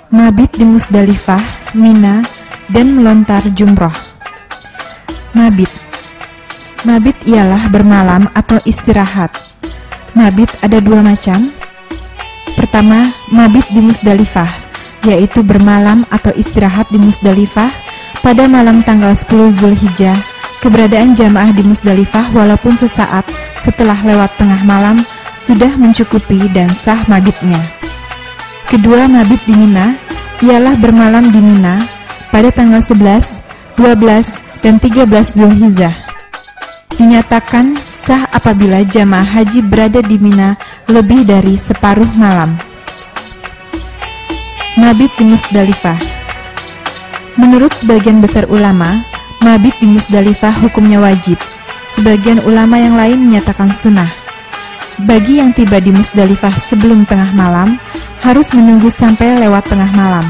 Mabit di Musdalifah, Mina, dan melontar jumroh. Mabit. Mabit ialah bermalam atau istirahat. Mabit ada dua macam. Pertama, mabit di Musdalifah, yaitu bermalam atau istirahat di Musdalifah pada malam tanggal 10 Zulhijjah. Keberadaan jamaah di Musdalifah walaupun sesaat setelah lewat tengah malam sudah mencukupi dan sah mabitnya. Kedua, mabit di Mina ialah bermalam di Mina pada tanggal 11, 12, dan 13 Zulhijjah. Dinyatakan sah apabila jamaah haji berada di Mina lebih dari separuh malam. Mabit di Musdalifah. Menurut sebagian besar ulama, mabit di Musdalifah hukumnya wajib. Sebagian ulama yang lain menyatakan sunnah. Bagi yang tiba di Musdalifah sebelum tengah malam, harus menunggu sampai lewat tengah malam.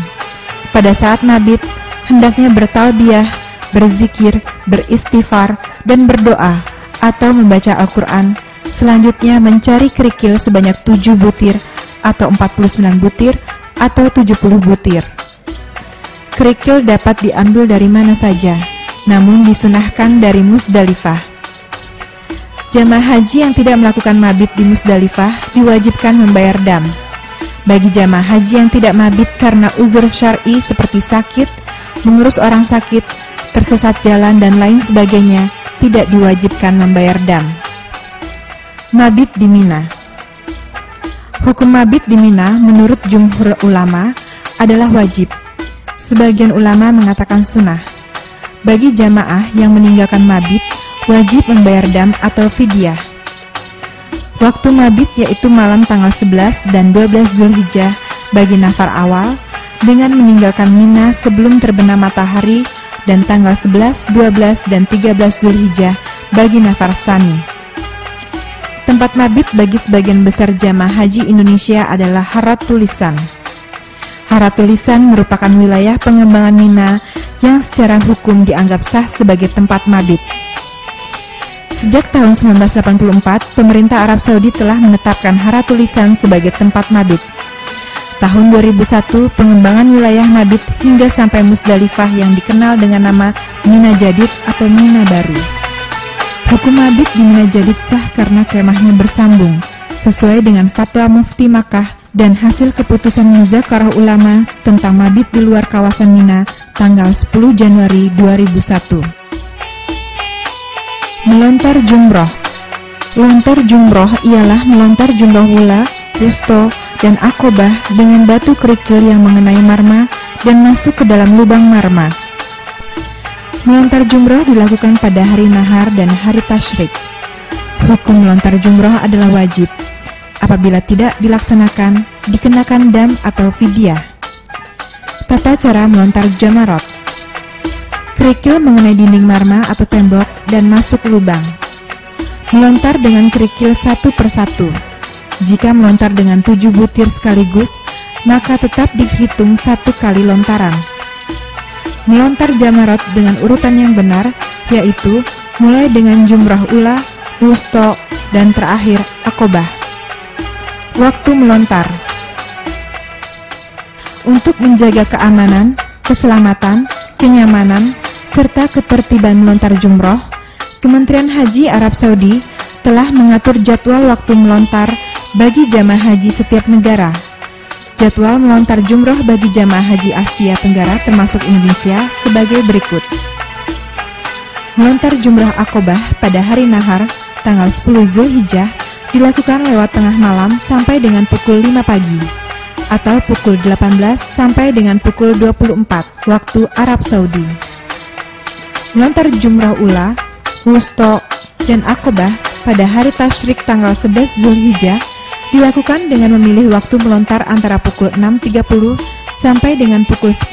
Pada saat mabit, hendaknya bertalbiyah, berzikir, beristighfar, dan berdoa atau membaca Al-Quran. Selanjutnya mencari kerikil sebanyak 7 butir atau 49 butir atau 70 butir. Kerikil dapat diambil dari mana saja, namun disunahkan dari Musdalifah. Jamaah haji yang tidak melakukan mabit di Musdalifah diwajibkan membayar dam. Bagi jamaah haji yang tidak mabit karena uzur syar'i seperti sakit, mengurus orang sakit, tersesat jalan, dan lain sebagainya, tidak diwajibkan membayar dam. Mabit di Mina. Hukum mabit di Mina menurut jumhur ulama adalah wajib. Sebagian ulama mengatakan sunnah. Bagi jamaah yang meninggalkan mabit, wajib membayar dam atau fidyah. Waktu mabit yaitu malam tanggal 11 dan 12 Zulhijjah bagi nafar awal, dengan meninggalkan Mina sebelum terbenam matahari, dan tanggal 11, 12, dan 13 Zulhijjah bagi nafar sani. Tempat mabit bagi sebagian besar jamaah haji Indonesia adalah Haratul Lisan. Haratul Lisan merupakan wilayah pengembangan Mina yang secara hukum dianggap sah sebagai tempat mabit. Sejak tahun 1984, pemerintah Arab Saudi telah menetapkan Haratul Lisan sebagai tempat mabit. Tahun 2001, pengembangan wilayah mabit hingga sampai Musdalifah yang dikenal dengan nama Mina Jadid atau Mina Baru. Hukum mabit di Mina Jadid sah karena kemahnya bersambung, sesuai dengan fatwa Mufti Makkah dan hasil keputusan Muzakarah Ulama tentang mabit di luar kawasan Mina tanggal 10 Januari 2001. Melontar jumroh. Melontar jumroh ialah melontar jumroh wula, wusto, dan akobah dengan batu kerikil yang mengenai marma dan masuk ke dalam lubang marma. Melontar jumroh dilakukan pada hari nahar dan hari tasyrik. Hukum melontar jumroh adalah wajib. Apabila tidak dilaksanakan, dikenakan dam atau fidyah. Tata cara melontar jamarot. Kerikil mengenai dinding marma atau tembok dan masuk lubang. Melontar dengan kerikil satu persatu. Jika melontar dengan 7 butir sekaligus, maka tetap dihitung 1 kali lontaran. Melontar jamarot dengan urutan yang benar, yaitu mulai dengan jumrah ula, wusto, dan terakhir akobah. Waktu melontar. Untuk menjaga keamanan, keselamatan, kenyamanan, serta ketertiban melontar jumroh, Kementerian Haji Arab Saudi telah mengatur jadwal waktu melontar bagi jamaah haji setiap negara. Jadwal melontar jumroh bagi jamaah haji Asia Tenggara termasuk Indonesia sebagai berikut. Melontar jumroh akobah pada hari nahar tanggal 10 Zulhijjah dilakukan lewat tengah malam sampai dengan pukul 5 pagi atau pukul 18 sampai dengan pukul 24 waktu Arab Saudi. Melontar jumrah ula, wusto, dan akobah pada hari tasyrik tanggal 11 Zulhijjah dilakukan dengan memilih waktu melontar antara pukul 6.30 sampai dengan pukul 10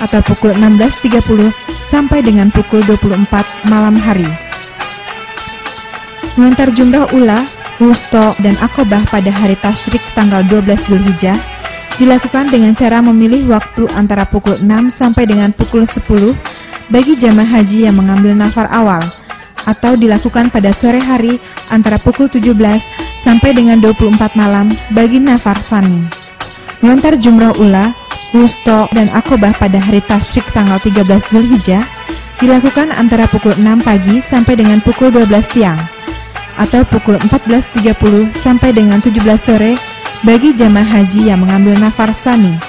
atau pukul 16.30 sampai dengan pukul 24 malam hari. Melontar jumrah ula, wusto, dan akobah pada hari tasyrik tanggal 12 Zulhijjah dilakukan dengan cara memilih waktu antara pukul 6 sampai dengan pukul 10 bagi jamaah haji yang mengambil nafar awal, atau dilakukan pada sore hari antara pukul 17 sampai dengan 24 malam bagi nafar tsani. Melontar jumrah ula, wusto, dan akobah pada hari tasyrik tanggal 13 Zulhijjah dilakukan antara pukul 6 pagi sampai dengan pukul 12 siang, atau pukul 14.30 sampai dengan 17 sore bagi jamaah haji yang mengambil nafar tsani.